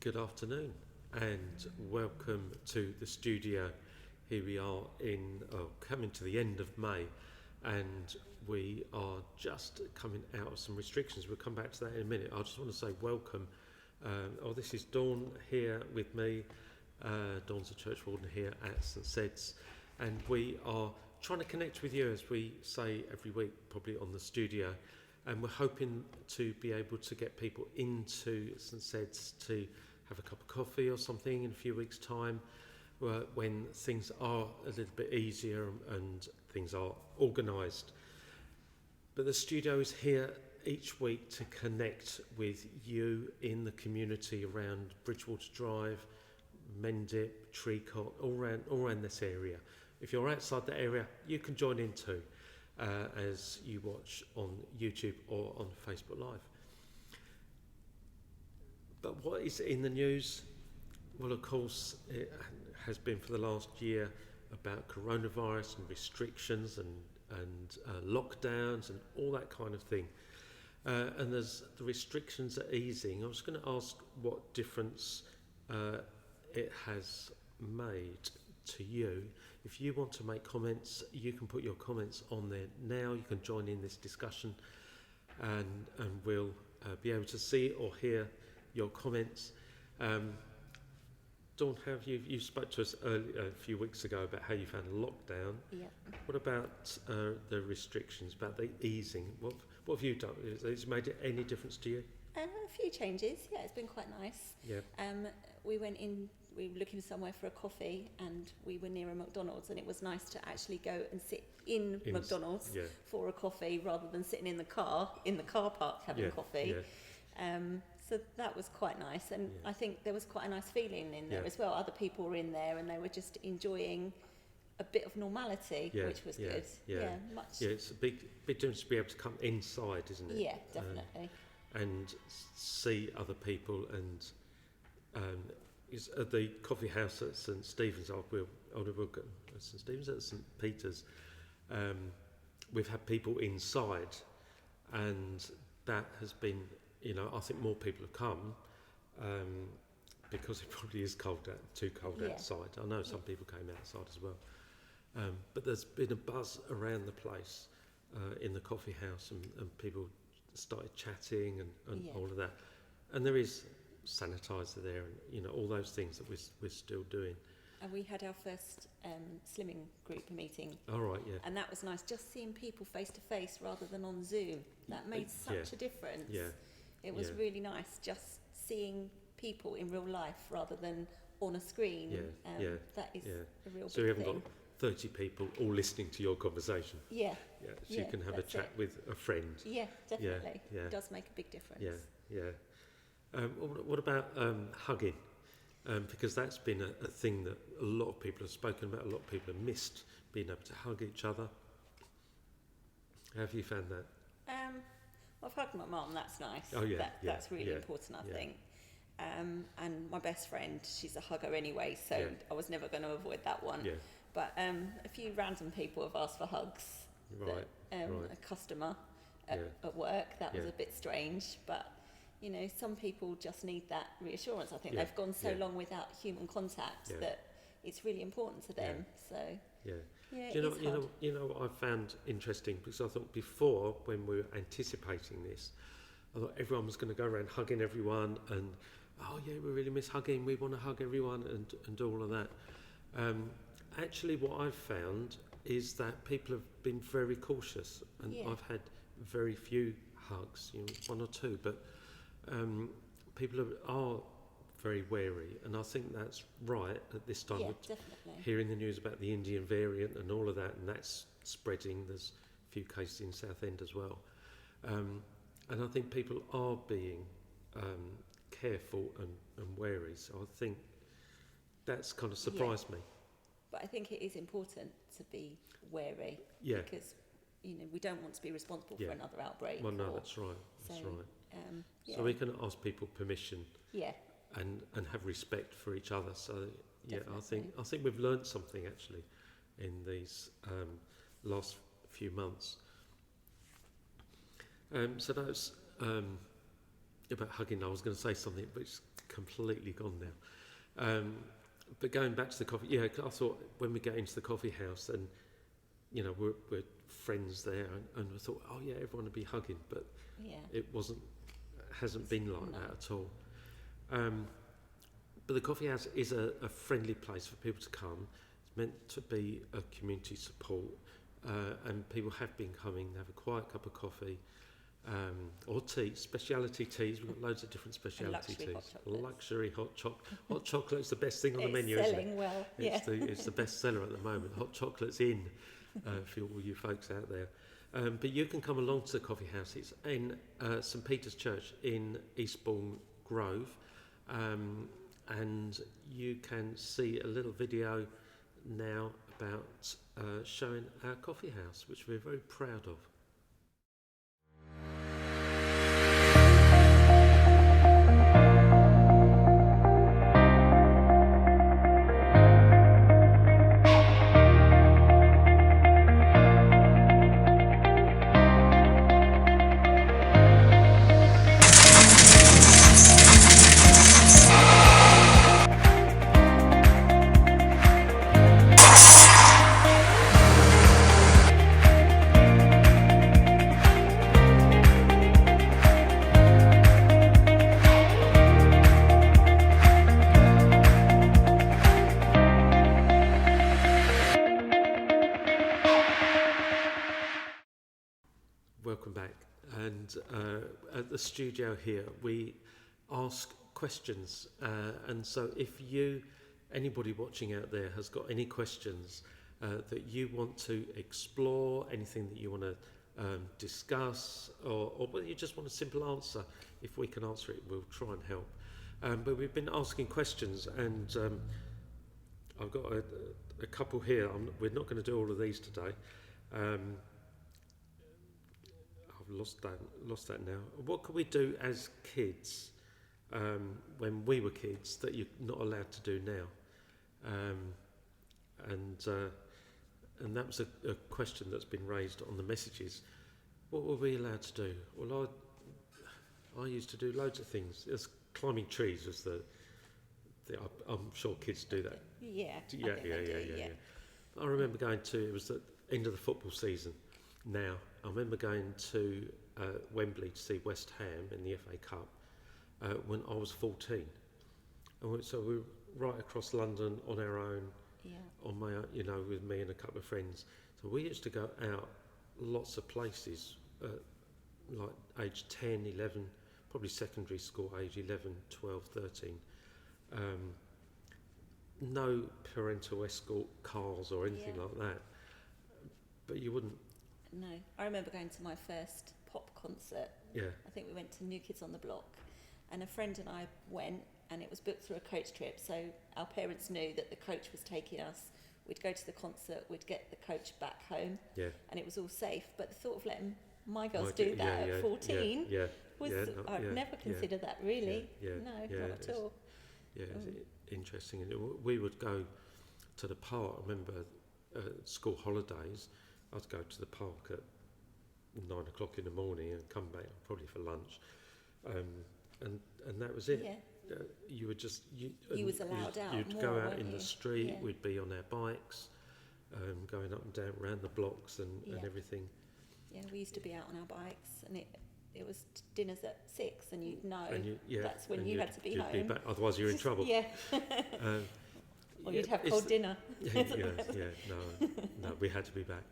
Good afternoon and welcome to the studio. Here we are coming to the end of May, and we are just coming out of some restrictions. We'll come back to that in a minute. I just want to say welcome. This is Dawn here with me. Dawn's a church warden here at St Sed's, and we are trying to connect with you, as we say every week, probably on the studio. And we're hoping to be able to get people into St Sed's to have a cup of coffee or something in a few weeks' time, when things are a little bit easier and things are organised. But the studio is here each week to connect with you in the community around Bridgewater Drive, Mendip, Treecott, all around this area. If you're outside that area, you can join in too, as you watch on YouTube or on Facebook Live. But what is in the news? Well, of course, it has been for the last year about coronavirus and restrictions and lockdowns and all that kind of thing. And there's the restrictions are easing. I was going to ask what difference it has made to you. If you want to make comments, you can put your comments on there now. You can join in this discussion, and we'll be able to see or hear your comments. Dawn, you spoke to us a few weeks ago about how you found lockdown. Yeah. What about the restrictions, about the easing? What have you done? Has it made any difference to you? A few changes. Yeah, it's been quite nice. Yeah. We went in. We were looking somewhere for a coffee, and we were near a McDonald's, and it was nice to actually go and sit in McDonald's for a coffee rather than sitting in the car park having coffee. Yeah. So that was quite nice, and I think there was quite a nice feeling in there as well. Other people were in there, and they were just enjoying a bit of normality, which was good. Yeah, much. Yeah, it's a big difference to be able to come inside, isn't it? Yeah, definitely. And see other people, and is at the coffee house at St Stephen's. We'll go at St Stephen's, at St Peter's. We've had people inside, and that has been. I think more people have come because it probably is too cold outside. I know some people came outside as well. But there's been a buzz around the place in the coffee house, and people started chatting and all of that. And there is sanitizer there, and all those things that we're still doing. And we had our first slimming group meeting. All right, yeah. And that was nice, just seeing people face to face rather than on Zoom. That made such a difference. Yeah. It was really nice just seeing people in real life rather than on a screen. That is a real big thing. So you haven't got 30 people all listening to your conversation. Yeah. Yeah. So you can have a chat with a friend. Yeah, definitely. Yeah. It does make a big difference. Yeah. What about hugging? Because that's been a thing that a lot of people have spoken about. A lot of people have missed being able to hug each other. How have you found that? I've hugged my mum, that's nice. Oh, yeah. That's really important, I think. And my best friend, she's a hugger anyway, so I was never going to avoid that one. Yeah. But a few random people have asked for hugs. Right. A customer at work, that was a bit strange, but some people just need that reassurance. I think they've gone so long without human contact that it's really important to them. So you know what I found interesting, because I thought before, when we were anticipating this, I thought everyone was going to go around hugging everyone, and we really miss hugging, we want to hug everyone, and all of that. Actually, what I've found is that people have been very cautious, and I've had very few hugs, one or two, but people are very wary, and I think that's right at this time. Definitely. Hearing the news about the Indian variant and all of that, and that's spreading. There's a few cases in Southend as well, and I think people are being careful and wary. So I think that's kind of surprised me. But I think it is important to be wary, because we don't want to be responsible for another outbreak. Well, no, that's right. That's right. So we can ask people permission. And have respect for each other. So Definitely. I think we've learned something actually in these last few months. So that's about hugging. I was going to say something which completely gone now. But going back to the coffee, I thought when we get into the coffee house, and we're friends there, and we thought, oh yeah, everyone would be hugging, but it hasn't been like that at all. But the coffee house is a friendly place for people to come. It's meant to be a community support, and people have been coming. They have a quiet cup of coffee, or tea, speciality teas. We've got loads of different speciality teas. Luxury hot chocolate. Hot chocolate's the best thing on the menu, isn't it? It's selling well. It's the best seller at the moment. Hot chocolate's in for all you folks out there. But you can come along to the coffee house. It's in St Peter's Church in Eastbourne Grove, and you can see a little video now about showing our coffee house, which we're very proud of. Welcome back, and at the studio here we ask questions, and so if anybody watching out there has got any questions that you want to explore, anything that you want to discuss, or whether you just want a simple answer, if we can answer it, we'll try and help. But we've been asking questions, and I've got a couple here. We're not going to do all of these today. I've lost that now. What could we do as kids when we were kids that you're not allowed to do now? And that was a question that's been raised on the messages. What were we allowed to do? Well, I used to do loads of things. Climbing trees was I'm sure kids do that. Yeah. I remember it was the end of the football season. Now, I remember going to Wembley to see West Ham in the FA Cup when I was 14. And so we were right across London on our own, on my own, with me and a couple of friends. So we used to go out lots of places, like age 10, 11, probably secondary school age, 11, 12, 13. No parental escort cars or anything like that. But you wouldn't. No, I remember going to my first pop concert. Yeah. I think we went to New Kids on the Block, and a friend and I went, and it was booked through a coach trip, so our parents knew that the coach was taking us. We'd go to the concert, we'd get the coach back home, and it was all safe. But the thought of letting my girls do that at 14 was, I'd never considered that, really. No, not at all. Yeah, it's interesting. And we would go to the park. I remember school holidays, I'd go to the park at 9 o'clock in the morning and come back probably for lunch, and that was it. Yeah. You were just you was allowed out. You'd more, go out in you? the street. Yeah. We'd be on our bikes, going up and down around the blocks and everything. Yeah, we used to be out on our bikes, and it was dinners at 6, and you'd know that's when you had to be home. Be back, otherwise you're in trouble. Or you'd have cold dinner. No, we had to be back.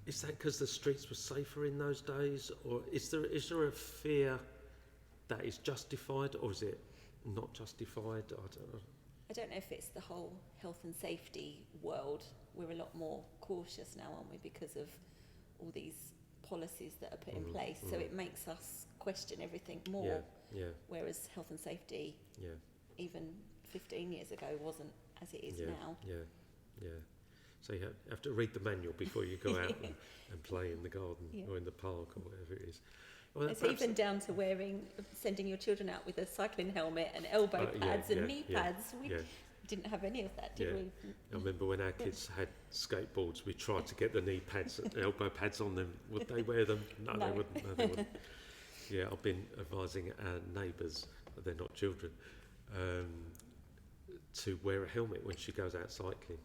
Is that because the streets were safer in those days, or is there a fear that is justified, or is it not justified? I don't know if it's the whole health and safety world. We're a lot more cautious now, aren't we, because of all these policies that are put in place. So it makes us question everything more. Whereas health and safety, even 15 years ago, wasn't as it is now. So you have to read the manual before you go out and play in the garden or in the park or whatever it is. Well, it's even down to sending your children out with a cycling helmet and elbow pads and knee pads. We didn't have any of that, did we? I remember when our kids had skateboards, we tried to get the knee pads, elbow pads on them. Would they wear them? No, they wouldn't. Yeah, I've been advising our neighbours they're not children, to wear a helmet when she goes out cycling.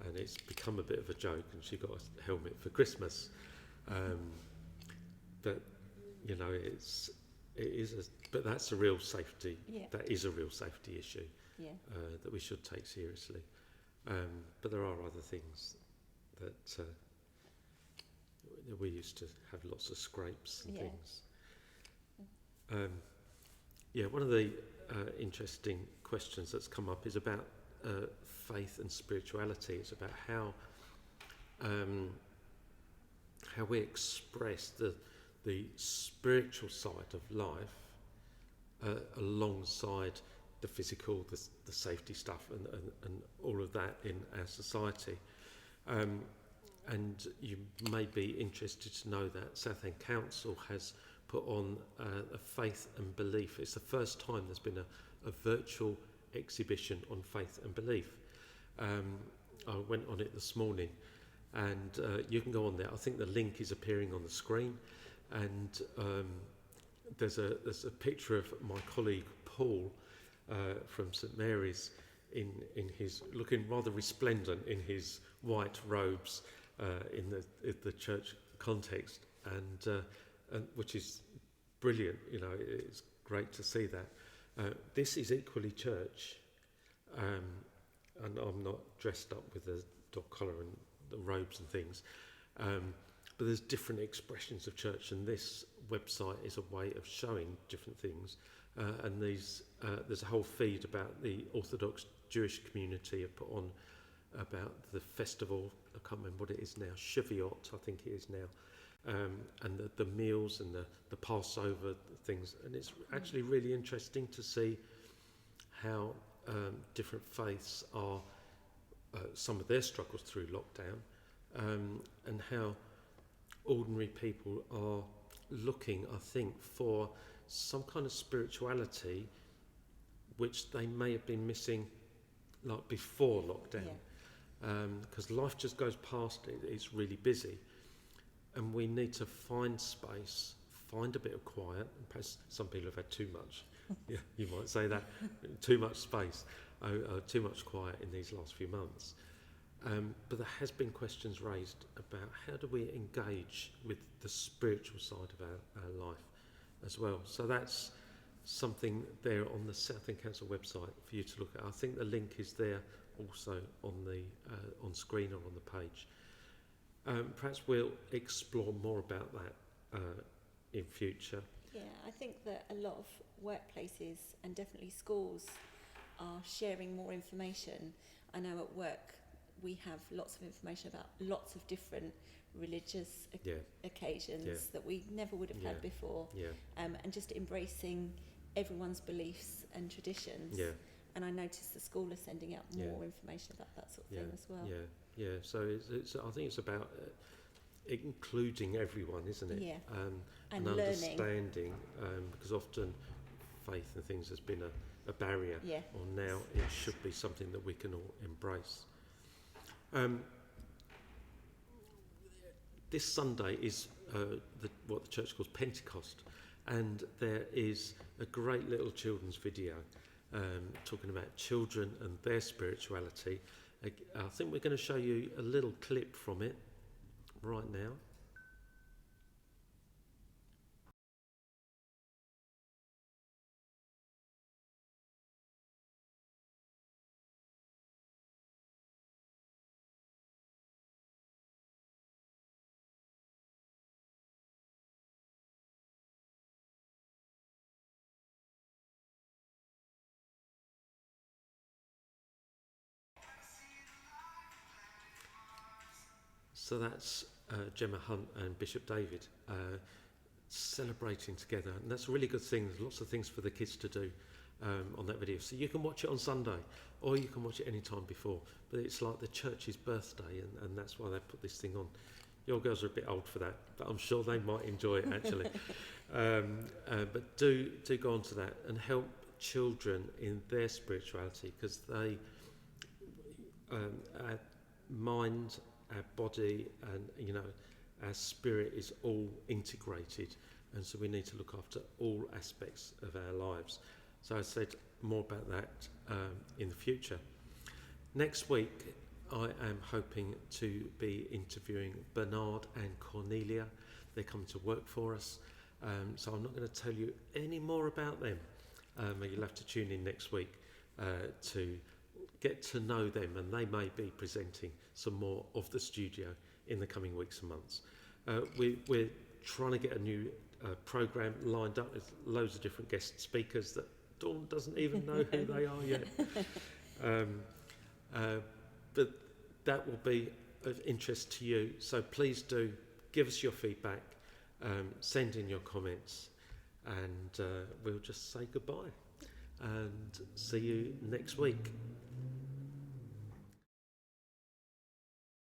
And it's become a bit of a joke, and she got a helmet for Christmas. But but that's a real safety. Yeah. That is a real safety issue. Yeah. That we should take seriously. But there are other things that we used to have lots of scrapes and things. One of the interesting questions that's come up is about faith and spirituality. It's about how we express the spiritual side of life alongside the physical, the safety stuff, and all of that in our society. And you may be interested to know that Southend Council has put on a faith and belief. It's the first time there's been a virtual exhibition on faith and belief. I went on it this morning, and you can go on there. I think the link is appearing on the screen, and there's a picture of my colleague Paul from St Mary's in his looking rather resplendent in his white robes in the church context, and which is brilliant. It's great to see that. This is equally church, and I'm not dressed up with the dog collar and the robes and things, but there's different expressions of church, and this website is a way of showing different things. And there's a whole feed about the Orthodox Jewish community have put on about the festival. I can't remember what it is now, Shavuot, I think it is now, and the meals and the Passover things. And it's actually really interesting to see how different faiths are, some of their struggles through lockdown, and how ordinary people are looking, I think, for some kind of spirituality which they may have been missing like before lockdown, because life just goes past it. It's really busy, and we need to find space, find a bit of quiet. Perhaps some people have had too much. Yeah, you might say that. Too much space, too much quiet in these last few months. But there has been questions raised about how do we engage with the spiritual side of our life as well. So that's something there on the Southend Council website for you to look at. I think the link is there also on the on screen or on the page. Perhaps we'll explore more about that in future. Yeah, I think that a lot of workplaces and definitely schools are sharing more information. I know at work we have lots of information about lots of different religious occasions that we never would have had before, and just embracing everyone's beliefs and traditions. And I noticed the school are sending out more information about that sort of thing as well. So it's I think it's about including everyone, isn't it? And learning. Understanding, because often faith and things has been a barrier, or now it should be something that we can all embrace. This Sunday is what the church calls Pentecost, and there is a great little children's video talking about children and their spirituality. I think we're going to show you a little clip from it right now. So that's Gemma Hunt and Bishop David celebrating together, and that's a really good thing. There's lots of things for the kids to do on that video. So you can watch it on Sunday, or you can watch it any time before. But it's like the church's birthday, and that's why they put this thing on. Your girls are a bit old for that, but I'm sure they might enjoy it actually. But do go on to that and help children in their spirituality, because they our mind, our body, and our spirit is all integrated, and so we need to look after all aspects of our lives. So I said more about that in the future. Next week, I am hoping to be interviewing Bernard and Cornelia. They're coming to work for us. So I'm not going to tell you any more about them. You'll have to tune in next week to get to know them, and they may be presenting some more of the studio in the coming weeks and months. We're trying to get a new programme lined up with loads of different guest speakers that Dawn doesn't even know who they are yet. But that will be of interest to you. So please do give us your feedback, send in your comments, and we'll just say goodbye and see you next week.